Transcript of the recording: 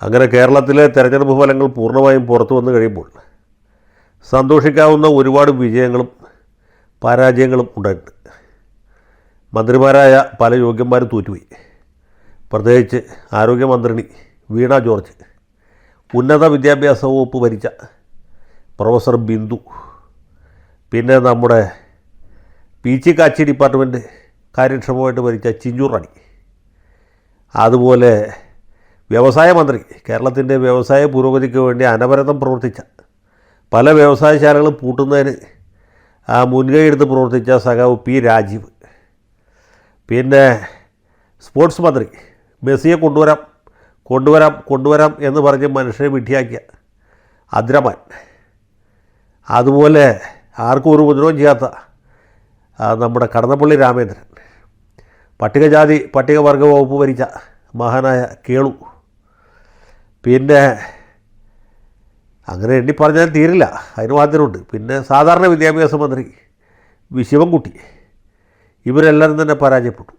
അങ്ങനെ കേരളത്തിലെ തെരഞ്ഞെടുപ്പ് ഫലങ്ങൾ പൂർണ്ണമായും പുറത്തു വന്നു കഴിയുമ്പോൾ സന്തോഷിക്കാവുന്ന ഒരുപാട് വിജയങ്ങളും പരാജയങ്ങളും ഉണ്ടായിട്ടുണ്ട്. മന്ത്രിമാരായ പല യോഗ്യന്മാരും തോറ്റുപോയി. പ്രത്യേകിച്ച് ആരോഗ്യമന്ത്രിണി വീണ ജോർജ്, ഉന്നത വിദ്യാഭ്യാസ വകുപ്പ് ഭരിച്ച പ്രൊഫസർ ബിന്ദു, പിന്നെ നമ്മുടെ പീച്ചി കാച്ചി ഡിപ്പാർട്ട്മെൻറ്റ് കാര്യക്ഷമമായിട്ട് ഭരിച്ച ചിഞ്ചൂർ റാണി, അതുപോലെ വ്യവസായ മന്ത്രി, കേരളത്തിൻ്റെ വ്യവസായ പുരോഗതിക്ക് വേണ്ടി അനവരതം പ്രവർത്തിച്ച, പല വ്യവസായശാലകളും പൂട്ടുന്നതിന് മുൻകൈ എടുത്ത് പ്രവർത്തിച്ച സഖാവ് പി രാജീവ്, പിന്നെ സ്പോർട്സ് മന്ത്രി, മെസ്സിയെ കൊണ്ടുവരാം എന്ന് പറഞ്ഞ് മനുഷ്യരെ വിഡ്ഢിയാക്കിയ അദ്രമാൻ, അതുപോലെ ആർക്കും ഒരു ഉപദ്രവം ചെയ്യാത്ത നമ്മുടെ കടന്നപ്പള്ളി രാമേന്ദ്രൻ, പട്ടികജാതി പട്ടികവർഗ വകുപ്പ് ഭരിച്ച മഹാനായ കേളു, പിന്നെ അങ്ങനെ എണ്ണി പറഞ്ഞാൽ തീരില്ല, അതിന് മാത്രമുണ്ട്. പിന്നെ സാധാരണ വിദ്യാഭ്യാസ മന്ത്രി ശിവൻകുട്ടി, ഇവരെല്ലാവരും തന്നെ പരാജയപ്പെട്ടു.